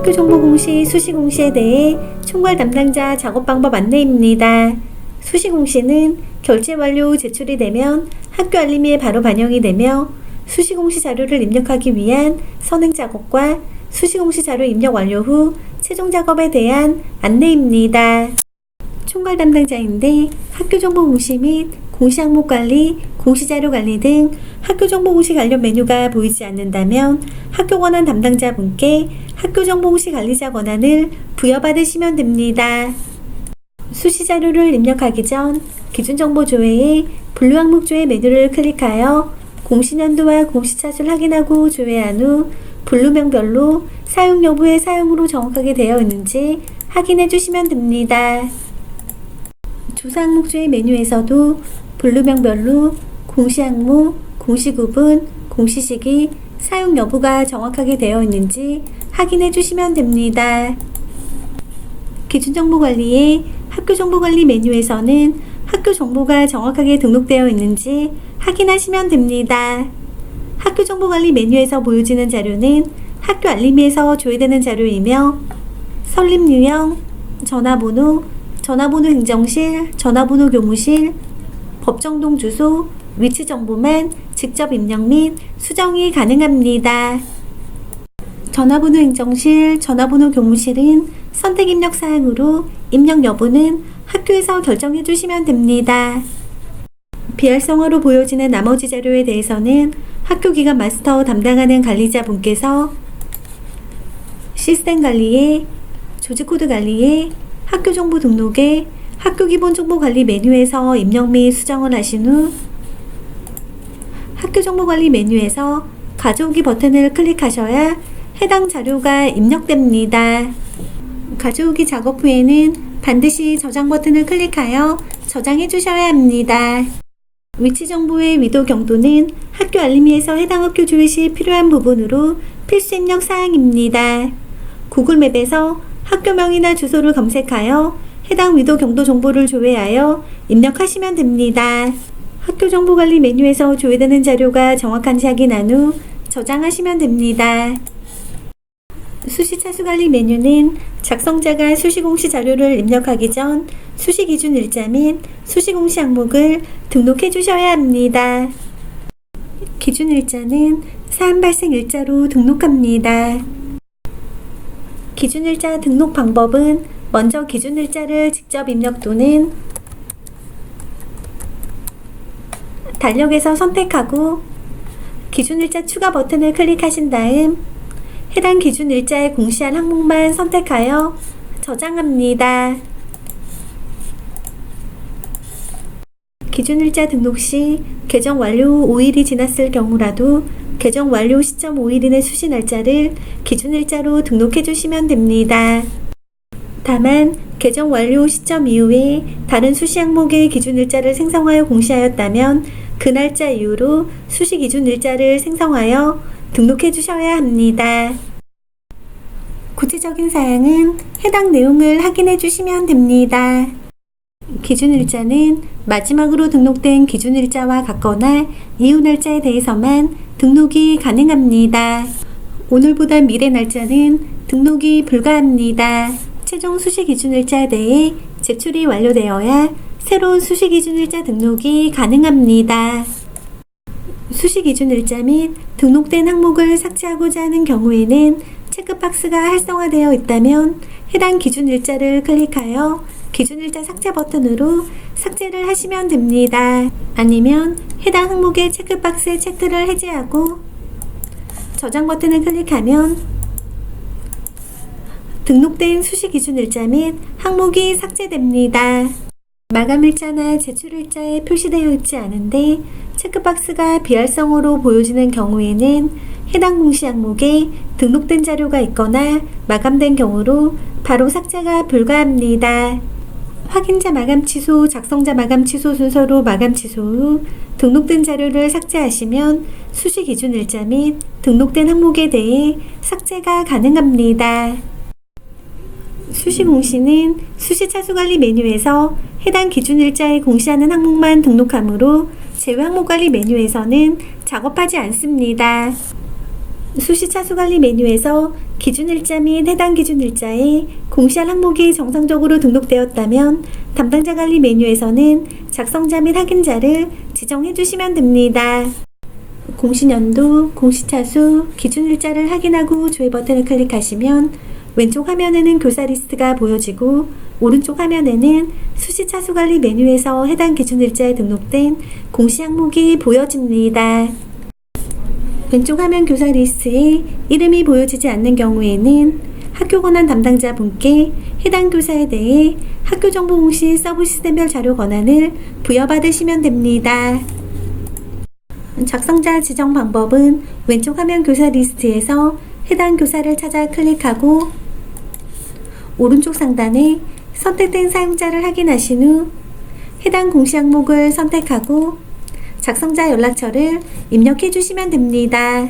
학교정보공시 수시공시에 대해 총괄 담당자 작업방법 안내입니다. 수시공시는 결제 완료 후 제출이 되면 학교 알림에 바로 반영이 되며 수시공시 자료를 입력하기 위한 선행 작업과 수시공시 자료 입력 완료 후 최종 작업에 대한 안내입니다. 총괄 담당자인데 학교정보공시 및 공시항목 관리, 공시자료 관리 등 학교정보공시 관련 메뉴가 보이지 않는다면 학교 권한 담당자분께 학교정보공시 관리자 권한을 부여받으시면 됩니다. 수시자료를 입력하기 전 기준정보조회의 분류항목조회 메뉴를 클릭하여 공시년도와 공시차수를 확인하고 조회한 후 분류명별로 사용 여부의 사용으로 정확하게 되어 있는지 확인해 주시면 됩니다. 조사항목조회 메뉴에서도 분류명별로 공시항목, 공시구분, 공시시기, 사용 여부가 정확하게 되어 있는지 확인해 주시면 됩니다. 기준정보관리의 학교정보관리 메뉴에서는 학교 정보가 정확하게 등록되어 있는지 확인하시면 됩니다. 학교정보관리 메뉴에서 보여지는 자료는 학교 알림에서 조회되는 자료이며 설립유형, 전화번호, 전화번호 행정실, 전화번호 교무실, 법정동 주소, 위치 정보만 직접 입력 및 수정이 가능합니다. 전화번호 행정실, 전화번호 교무실은 선택 입력 사항으로 입력 여부는 학교에서 결정해 주시면 됩니다. 비활성화로 보여지는 나머지 자료에 대해서는 학교기관 마스터 담당하는 관리자분께서 시스템 관리에, 조직코드 관리에, 학교정보 등록에, 학교기본정보관리 메뉴에서 입력 및 수정을 하신 후 학교정보관리 메뉴에서 가져오기 버튼을 클릭하셔야 해당 자료가 입력됩니다. 가져오기 작업 후에는 반드시 저장 버튼을 클릭하여 저장해 주셔야 합니다. 위치 정보의 위도 경도는 학교 알림에서 해당 학교 조회 시 필요한 부분으로 필수 입력 사항입니다. 구글맵에서 학교명이나 주소를 검색하여 해당 위도 경도 정보를 조회하여 입력하시면 됩니다. 학교정보관리 메뉴에서 조회되는 자료가 정확한지 확인한 후 저장하시면 됩니다. 수시차수관리 메뉴는 작성자가 수시공시 자료를 입력하기 전 수시기준일자 및 수시공시 항목을 등록해 주셔야 합니다. 기준일자는 사안 발생 일자로 등록합니다. 기준일자 등록 방법은 먼저 기준일자를 직접 입력 또는 달력에서 선택하고 기준일자 추가 버튼을 클릭하신 다음 해당 기준일자에 공시한 항목만 선택하여 저장합니다. 기준일자 등록 시 개정 완료 후 5일이 지났을 경우라도 개정 완료 시점 5일 이내 수시 날짜를 기준일자로 등록해 주시면 됩니다. 다만 개정 완료 시점 이후에 다른 수시 항목의 기준일자를 생성하여 공시하였다면 그 날짜 이후로 수시 기준일자를 생성하여 등록해 주셔야 합니다. 구체적인 사항은 해당 내용을 확인해 주시면 됩니다. 기준일자는 마지막으로 등록된 기준일자와 같거나 이후 날짜에 대해서만 등록이 가능합니다. 오늘보다 미래 날짜는 등록이 불가합니다. 최종 수시 기준일자에 대해 제출이 완료되어야 새로운 수시 기준일자 등록이 가능합니다. 수시 기준일자 및 등록된 항목을 삭제하고자 하는 경우에는 체크박스가 활성화되어 있다면 해당 기준일자를 클릭하여 기준일자 삭제 버튼으로 삭제를 하시면 됩니다. 아니면 해당 항목의 체크박스의 체크를 해제하고 저장 버튼을 클릭하면 등록된 수시 기준일자 및 항목이 삭제됩니다. 마감일자나 제출일자에 표시되어 있지 않은데 체크박스가 비활성화로 보여지는 경우에는 해당 공시 항목에 등록된 자료가 있거나 마감된 경우로 바로 삭제가 불가합니다. 확인자 마감 취소, 작성자 마감 취소 순서로 마감 취소 후 등록된 자료를 삭제하시면 수시 기준일자 및 등록된 항목에 대해 삭제가 가능합니다. 수시공시는 수시차수관리 메뉴에서 해당 기준일자에 공시하는 항목만 등록하므로 제외 항목관리 메뉴에서는 작업하지 않습니다. 수시 차수관리 메뉴에서 기준일자 및 해당 기준일자에 공시할 항목이 정상적으로 등록되었다면 담당자 관리 메뉴에서는 작성자 및 확인자를 지정해 주시면 됩니다. 공시연도, 공시차수, 기준일자를 확인하고 조회 버튼을 클릭하시면 왼쪽 화면에는 교사 리스트가 보여지고 오른쪽 화면에는 수시 차수관리 메뉴에서 해당 기준일자에 등록된 공시 항목이 보여집니다. 왼쪽 화면 교사 리스트에 이름이 보여지지 않는 경우에는 학교 권한 담당자 분께 해당 교사에 대해 학교정보 공시 서브 시스템별 자료 권한을 부여받으시면 됩니다. 작성자 지정 방법은 왼쪽 화면 교사 리스트에서 해당 교사를 찾아 클릭하고 오른쪽 상단에 선택된 사용자를 확인하신 후 해당 공시 항목을 선택하고 작성자 연락처를 입력해 주시면 됩니다.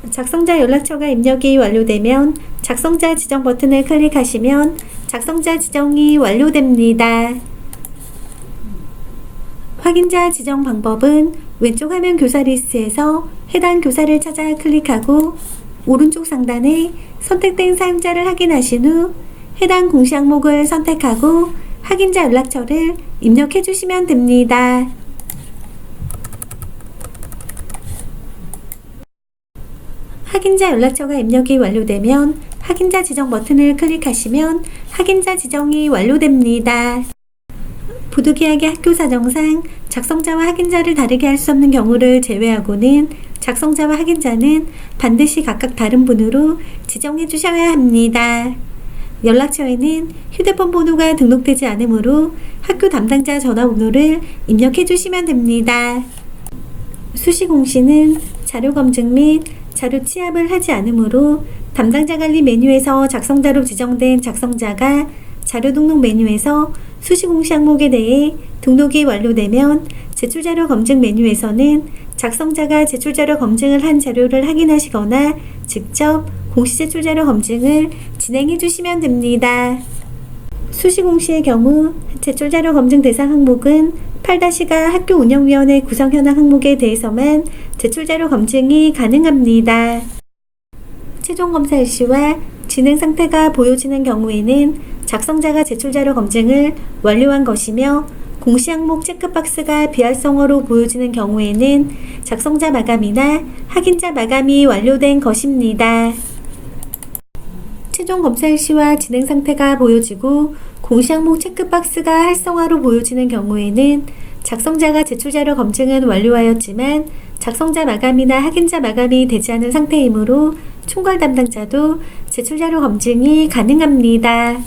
작성자 연락처가 입력이 완료되면 작성자 지정 버튼을 클릭하시면 작성자 지정이 완료됩니다. 확인자 지정 방법은 왼쪽 화면 교사 리스트에서 해당 교사를 찾아 클릭하고 오른쪽 상단에 선택된 사용자를 확인하신 후 해당 공시 항목을 선택하고 확인자 연락처를 입력해 주시면 됩니다. 확인자 연락처가 입력이 완료되면 확인자 지정 버튼을 클릭하시면 확인자 지정이 완료됩니다. 부득이하게 학교 사정상 작성자와 확인자를 다르게 할 수 없는 경우를 제외하고는 작성자와 확인자는 반드시 각각 다른 분으로 지정해 주셔야 합니다. 연락처에는 휴대폰 번호가 등록되지 않으므로 학교 담당자 전화번호를 입력해 주시면 됩니다. 수시 공시는 자료 검증 및 자료 취합을 하지 않으므로 담당자 관리 메뉴에서 작성자로 지정된 작성자가 자료 등록 메뉴에서 수시 공시 항목에 대해 등록이 완료되면 제출자료 검증 메뉴에서는 작성자가 제출자료 검증을 한 자료를 확인하시거나 직접 공시 제출자료 검증을 진행해 주시면 됩니다. 수시 공시의 경우 제출자료 검증 대상 항목은 8-가 학교 운영위원회 구성 현황 항목에 대해서만 제출자료 검증이 가능합니다. 최종 검사 일시와 진행 상태가 보여지는 경우에는 작성자가 제출자료 검증을 완료한 것이며 공시 항목 체크박스가 비활성화로 보여지는 경우에는 작성자 마감이나 확인자 마감이 완료된 것입니다. 최종 검사 일시와 진행 상태가 보여지고 공시 항목 체크박스가 활성화로 보여지는 경우에는 작성자가 제출자료 검증은 완료하였지만 작성자 마감이나 확인자 마감이 되지 않은 상태이므로 총괄 담당자도 제출자료 검증이 가능합니다.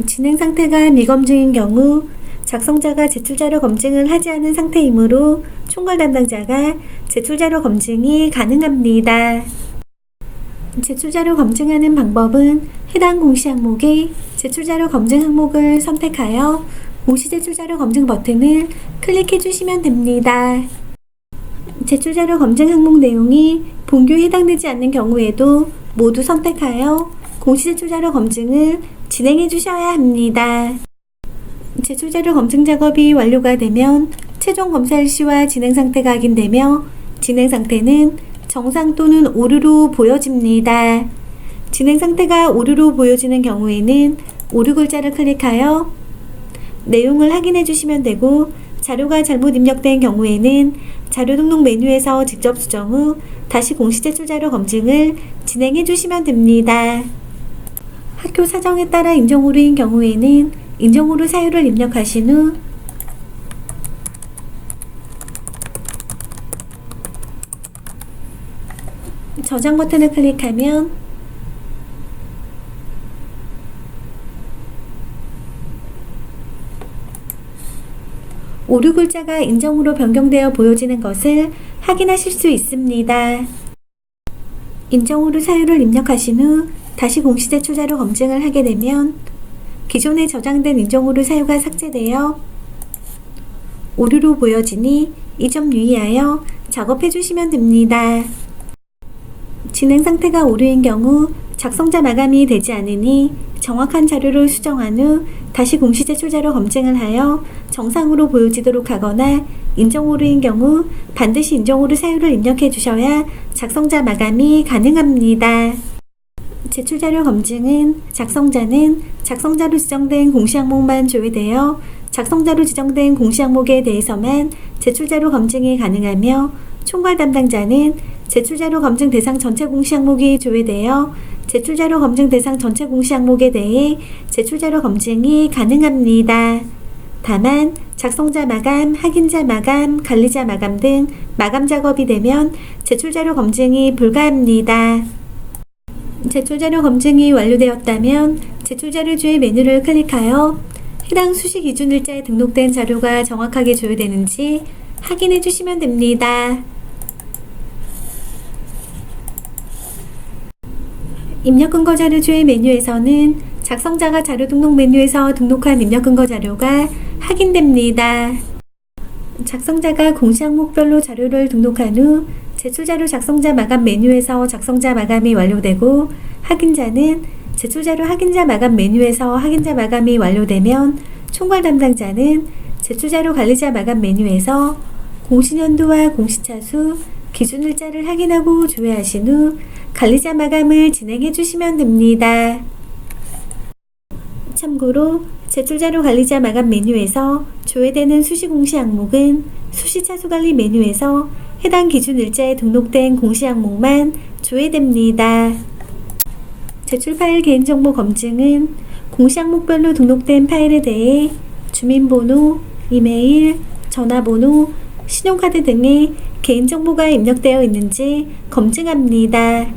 진행 상태가 미검증인 경우 작성자가 제출자료 검증을 하지 않은 상태이므로 총괄 담당자가 제출자료 검증이 가능합니다. 제출자료 검증하는 방법은 해당 공시 항목의 제출자료 검증 항목을 선택하여 공시 제출자료 검증 버튼을 클릭해 주시면 됩니다. 제출자료 검증 항목 내용이 본교에 해당되지 않는 경우에도 모두 선택하여 공시 제출자료 검증을 진행해 주셔야 합니다. 제출자료 검증 작업이 완료가 되면 최종 검사 일시와 진행 상태가 확인되며 진행 상태는 정상 또는 오류로 보여집니다. 진행 상태가 오류로 보여지는 경우에는 오류 글자를 클릭하여 내용을 확인해 주시면 되고 자료가 잘못 입력된 경우에는 자료 등록 메뉴에서 직접 수정 후 다시 공시 제출자료 검증을 진행해 주시면 됩니다. 학교 사정에 따라 인정오류인 경우에는 인정오류 사유를 입력하신 후 저장 버튼을 클릭하면 오류 글자가 인정으로 변경되어 보여지는 것을 확인하실 수 있습니다. 인정오류 사유를 입력하신 후 다시 공시 제출자료 검증을 하게 되면 기존에 저장된 인정오류 사유가 삭제되어 오류로 보여지니 이 점 유의하여 작업해 주시면 됩니다. 진행 상태가 오류인 경우 작성자 마감이 되지 않으니 정확한 자료를 수정한 후 다시 공시 제출 자료 검증을 하여 정상으로 보여지도록 하거나 인정 오류인 경우 반드시 인정 오류 사유를 입력해 주셔야 작성자 마감이 가능합니다. 제출 자료 검증은 작성자는 작성자로 지정된 공시 항목만 조회되어 작성자로 지정된 공시 항목에 대해서만 제출 자료 검증이 가능하며 총괄 담당자는 제출 자료 검증 대상 전체 공시 항목이 조회되어 제출 자료 검증 대상 전체 공시 항목에 대해 제출 자료 검증이 가능합니다. 다만 작성자 마감, 확인자 마감, 관리자 마감 등 마감 작업이 되면 제출 자료 검증이 불가합니다. 제출 자료 검증이 완료되었다면 제출 자료주의 메뉴를 클릭하여 해당 수시 기준 일자에 등록된 자료가 정확하게 조회되는지 확인해 주시면 됩니다. 입력 근거 자료주의 메뉴에서는 작성자가 자료 등록 메뉴에서 등록한 입력 근거 자료가 확인됩니다. 작성자가 공시 항목별로 자료를 등록한 후 제출 자료 작성자 마감 메뉴에서 작성자 마감이 완료되고 확인자는 제출 자료 확인자 마감 메뉴에서 확인자 마감이 완료되면 총괄 담당자는 제출 자료 관리자 마감 메뉴에서 공시년도와 공시차수, 기준일자를 확인하고 조회하신 후 관리자 마감을 진행해 주시면 됩니다. 참고로 제출자료 관리자 마감 메뉴에서 조회되는 수시 공시 항목은 수시 차수 관리 메뉴에서 해당 기준 일자에 등록된 공시 항목만 조회됩니다. 제출 파일 개인정보 검증은 공시 항목별로 등록된 파일에 대해 주민번호, 이메일, 전화번호, 신용카드 등의 개인정보가 입력되어 있는지 검증합니다.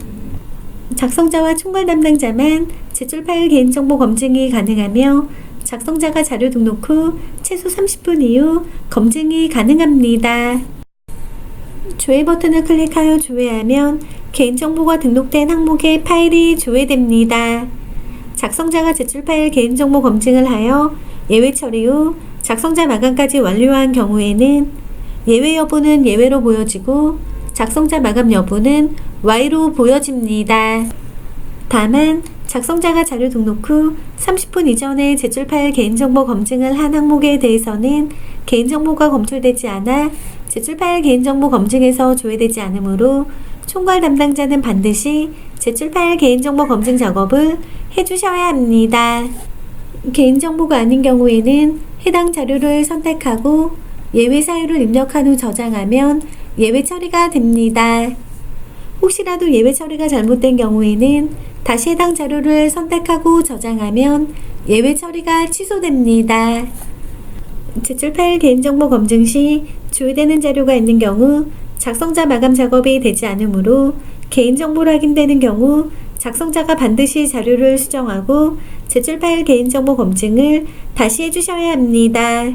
작성자와 총괄 담당자만 제출 파일 개인정보 검증이 가능하며 작성자가 자료 등록 후 최소 30분 이후 검증이 가능합니다. 조회 버튼을 클릭하여 조회하면 개인정보가 등록된 항목의 파일이 조회됩니다. 작성자가 제출 파일 개인정보 검증을 하여 예외 처리 후 작성자 마감까지 완료한 경우에는 예외 여부는 예외로 보여지고 작성자 마감 여부는 Y로 보여집니다. 다만 작성자가 자료 등록 후 30분 이전에 제출 파일 개인정보 검증을 한 항목에 대해서는 개인정보가 검출되지 않아 제출 파일 개인정보 검증에서 조회되지 않으므로 총괄 담당자는 반드시 제출 파일 개인정보 검증 작업을 해주셔야 합니다. 개인정보가 아닌 경우에는 해당 자료를 선택하고 예외 사유를 입력한 후 저장하면 예외 처리가 됩니다. 혹시라도 예외 처리가 잘못된 경우에는 다시 해당 자료를 선택하고 저장하면 예외 처리가 취소됩니다. 제출 파일 개인정보 검증 시 조회되는 자료가 있는 경우 작성자 마감 작업이 되지 않으므로 개인정보로 확인되는 경우 작성자가 반드시 자료를 수정하고 제출 파일 개인정보 검증을 다시 해주셔야 합니다.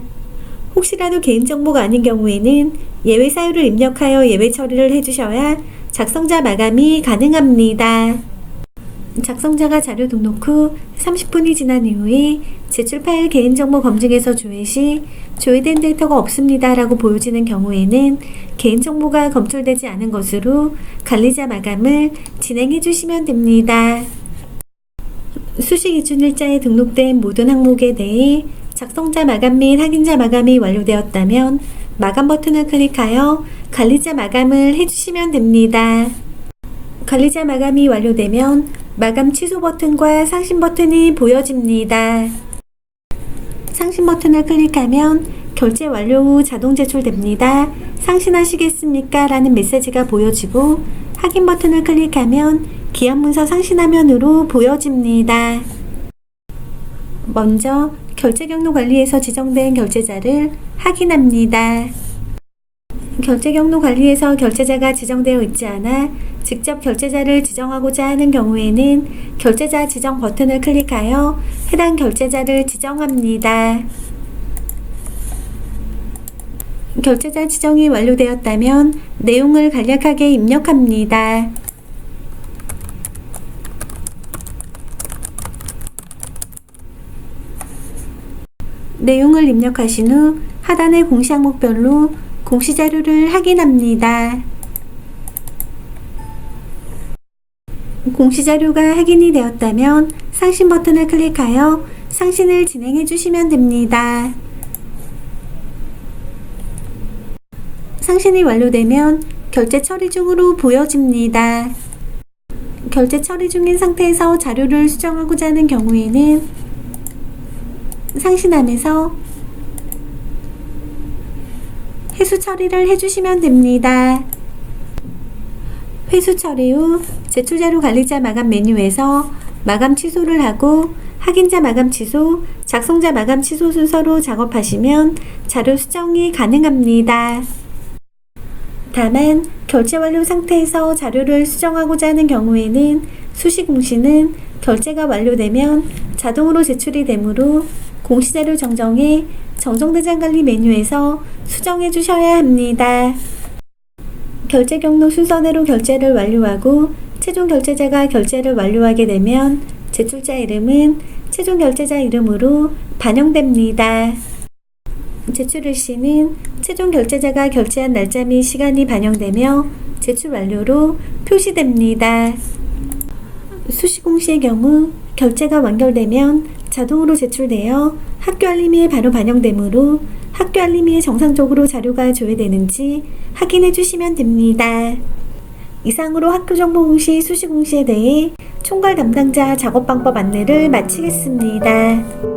혹시라도 개인정보가 아닌 경우에는 예외 사유를 입력하여 예외 처리를 해주셔야 작성자 마감이 가능합니다. 작성자가 자료 등록 후 30분이 지난 이후에 제출 파일 개인정보 검증에서 조회 시 조회된 데이터가 없습니다 라고 보여지는 경우에는 개인정보가 검출되지 않은 것으로 관리자 마감을 진행해 주시면 됩니다. 수시 기준 일자에 등록된 모든 항목에 대해 작성자 마감 및 확인자 마감이 완료되었다면 마감 버튼을 클릭하여 관리자 마감을 해주시면 됩니다. 관리자 마감이 완료되면 마감 취소 버튼과 상신 버튼이 보여집니다. 상신 버튼을 클릭하면 결제 완료 후 자동 제출됩니다. 상신하시겠습니까? 라는 메시지가 보여지고 확인 버튼을 클릭하면 기한 문서 상신 화면으로 보여집니다. 먼저 결제 경로 관리에서 지정된 결제자를 확인합니다. 결제 경로 관리에서 결제자가 지정되어 있지 않아 직접 결제자를 지정하고자 하는 경우에는 결제자 지정 버튼을 클릭하여 해당 결제자를 지정합니다. 결제자 지정이 완료되었다면 내용을 간략하게 입력합니다. 내용을 입력하신 후 하단의 공시 항목별로 공시 자료를 확인합니다. 공시 자료가 확인이 되었다면 상신 버튼을 클릭하여 상신을 진행해 주시면 됩니다. 상신이 완료되면 결제 처리 중으로 보여집니다. 결제 처리 중인 상태에서 자료를 수정하고자 하는 경우에는 상신함에서 회수 처리를 해주시면 됩니다. 회수 처리 후 제출자료 관리자 마감 메뉴에서 마감 취소를 하고 확인자 마감 취소, 작성자 마감 취소 순서로 작업하시면 자료 수정이 가능합니다. 다만 결제 완료 상태에서 자료를 수정하고자 하는 경우에는 수시공시는 결제가 완료되면 자동으로 제출이 되므로 공시자료 정정에 정정대장 관리 메뉴에서 수정해 주셔야 합니다. 결제 경로 순서대로 결제를 완료하고 최종 결제자가 결제를 완료하게 되면 제출자 이름은 최종 결제자 이름으로 반영됩니다. 제출 일시는 최종 결제자가 결제한 날짜 및 시간이 반영되며 제출 완료로 표시됩니다. 수시공시의 경우 결제가 완결되면 자동으로 제출되어 학교 알림에 바로 반영되므로 학교 알림에 정상적으로 자료가 조회되는지 확인해 주시면 됩니다. 이상으로 학교정보공시 수시공시에 대해 총괄 담당자 작업방법 안내를 마치겠습니다.